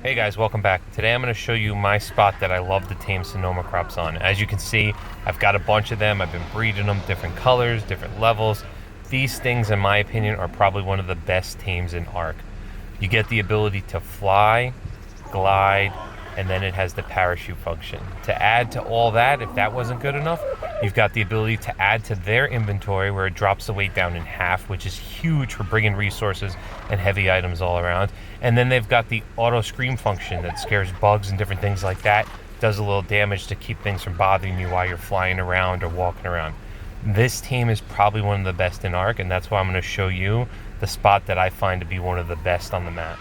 Hey guys, welcome back. Today I'm going to show you my spot that I love to tame Sinomacrops on. As you can see, I've got a bunch of them. I've been breeding them, different colors, different levels. These things, in my opinion, are probably one of the best tames in ARK. You get the ability to fly, glide, and then it has the parachute function. To add to all that, if that wasn't good enough, you've got the ability to add to their inventory where it drops the weight down in half, which is huge for bringing resources and heavy items all around. And then they've got the auto scream function that scares bugs and different things like that. Does a little damage to keep things from bothering you while you're flying around or walking around. This tame is probably one of the best in ARK, and that's why I'm going to show you the spot that I find to be one of the best on the map.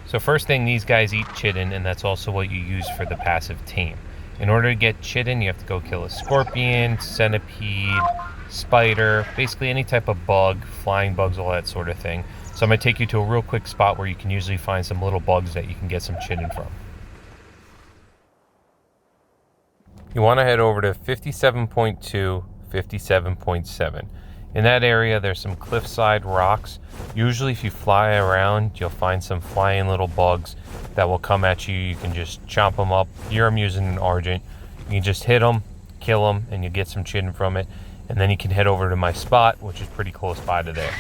So first thing, these guys eat chitin, and that's also what you use for the passive tame. In order to get chitin, you have to go kill a scorpion, centipede, spider, basically any type of bug, flying bugs, all that sort of thing. So I'm going to take you to a real quick spot where you can usually find some little bugs that you can get some chitin from. You want to head over to 57.2, 57.7. In that area, there's some cliffside rocks. Usually if you fly around, you'll find some flying little bugs that will come at you. You can just chomp them up. Here I'm using an Argent. You can just hit them, kill them, and you get some chitin from it. And then you can head over to my spot, which is pretty close by to there.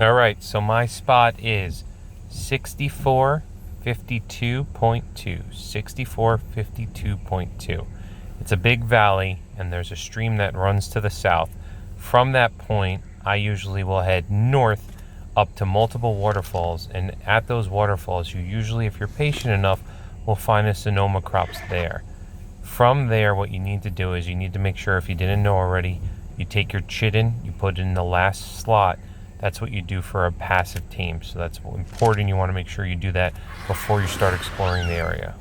Alright, so my spot is 6452.2. 6452.2. It's a big valley, and there's a stream that runs to the south. From that point, I usually will head north up to multiple waterfalls, and at those waterfalls, you usually, if you're patient enough, will find a Sinomacrops there. From there, what you need to do is you need to make sure, if you didn't know already, you take your chitin, you put it in the last slot. That's what you do for a passive tame, so that's important. You want to make sure you do that before you start exploring the area.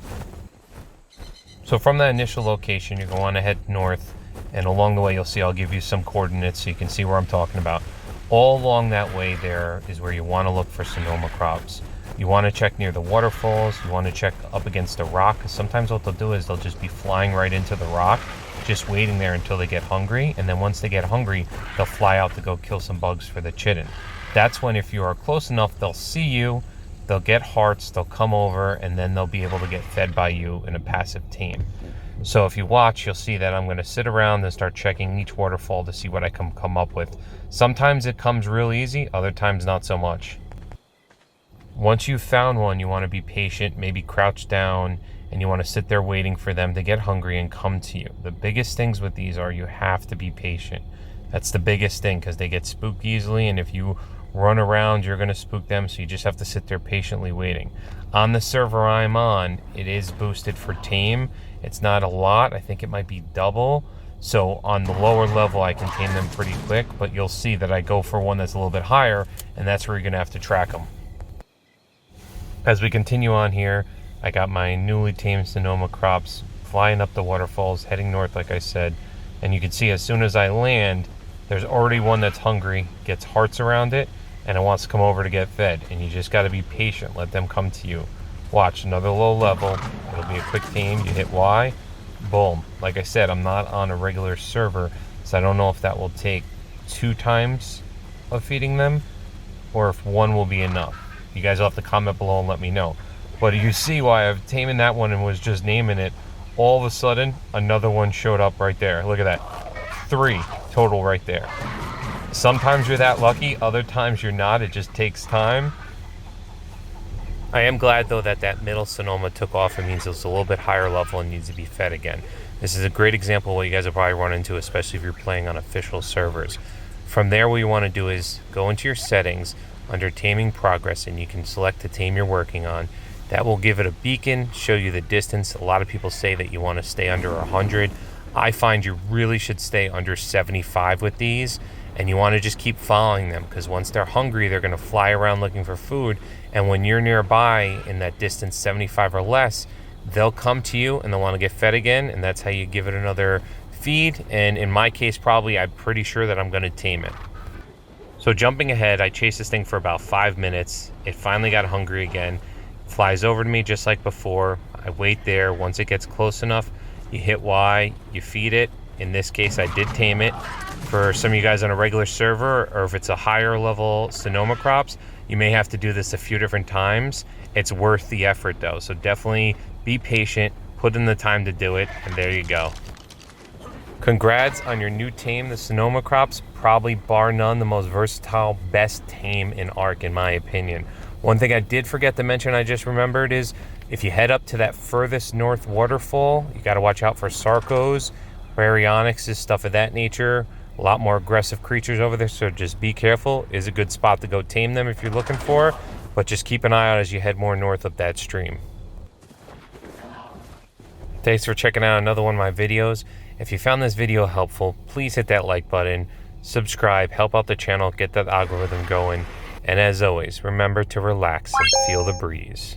So from that initial location, you're going to want to head north, and along the way you'll see I'll give you some coordinates so you can see where I'm talking about. All along that way there is where you want to look for Sinomacrops. You want to check near the waterfalls, you want to check up against a rock, because sometimes what they'll do is they'll just be flying right into the rock, just waiting there until they get hungry, and then once they get hungry, they'll fly out to go kill some bugs for the chitin. That's when, if you are close enough, they'll see you, they'll get hearts, they'll come over, and then they'll be able to get fed by you in a passive tame. So if you watch, you'll see that I'm going to sit around and start checking each waterfall to see what I can come up with. Sometimes it comes real easy, other times not so much. Once you've found one, you want to be patient, maybe crouch down, and you want to sit there waiting for them to get hungry and come to you. The biggest things with these are you have to be patient. That's the biggest thing, because they get spooked easily, and if you run around, you're going to spook them, so you just have to sit there patiently waiting. On the server I'm on, it is boosted for tame. It's not a lot. I think it might be double. So on the lower level, I can tame them pretty quick, but you'll see that I go for one that's a little bit higher, and that's where you're going to have to track them. As we continue on here, I got my newly tamed Sinomacrops flying up the waterfalls, heading north like I said, and you can see as soon as I land, there's already one that's hungry, gets hearts around it, and it wants to come over to get fed, and you just got to be patient, let them come to you. Watch, another low level, it'll be a quick tame, you hit Y, boom. Like I said, I'm not on a regular server, so I don't know if that will take 2 times of feeding them, or if 1 will be enough. You guys will have to comment below and let me know. But you see why I've tamed that one and was just naming it. All of a sudden, another one showed up right there. Look at that. 3 total right there. Sometimes you're that lucky, other times you're not. It just takes time. I am glad, though, that that middle Sonoma took off. It means it's a little bit higher level and needs to be fed again. This is a great example of what you guys will probably run into, especially if you're playing on official servers. From there, what you want to do is go into your settings under Taming Progress, and you can select the tame you're working on. That will give it a beacon, show you the distance. A lot of people say that you want to stay under 100. I find you really should stay under 75 with these, and you want to just keep following them, because once they're hungry, they're going to fly around looking for food, and when you're nearby in that distance 75 or less, they'll come to you and they'll want to get fed again, and that's how you give it another feed. And in my case, probably, I'm pretty sure that I'm going to tame it. So jumping ahead, I chased this thing for about 5 minutes. It finally got hungry again. Flies over to me just like before. I wait there. Once it gets close enough, you hit Y, you feed it. In this case, I did tame it. For some of you guys on a regular server, or if it's a higher level Sinomacrops, you may have to do this a few different times. It's worth the effort though, so definitely be patient, put in the time to do it, and there you go. Congrats on your new tame, the Sinomacrops. Probably bar none the most versatile, best tame in ARK in my opinion. One thing I did forget to mention, I just remembered, is if you head up to that furthest north waterfall, you got to watch out for sarcos, baryonyxes, stuff of that nature. A lot more aggressive creatures over there, so just be careful. Is a good spot to go tame them if you're looking for, but just keep an eye out as you head more north up that stream. Thanks for checking out another one of my videos. If you found this video helpful, please hit that like button, subscribe, help out the channel, get that algorithm going, and as always, remember to relax and feel the breeze.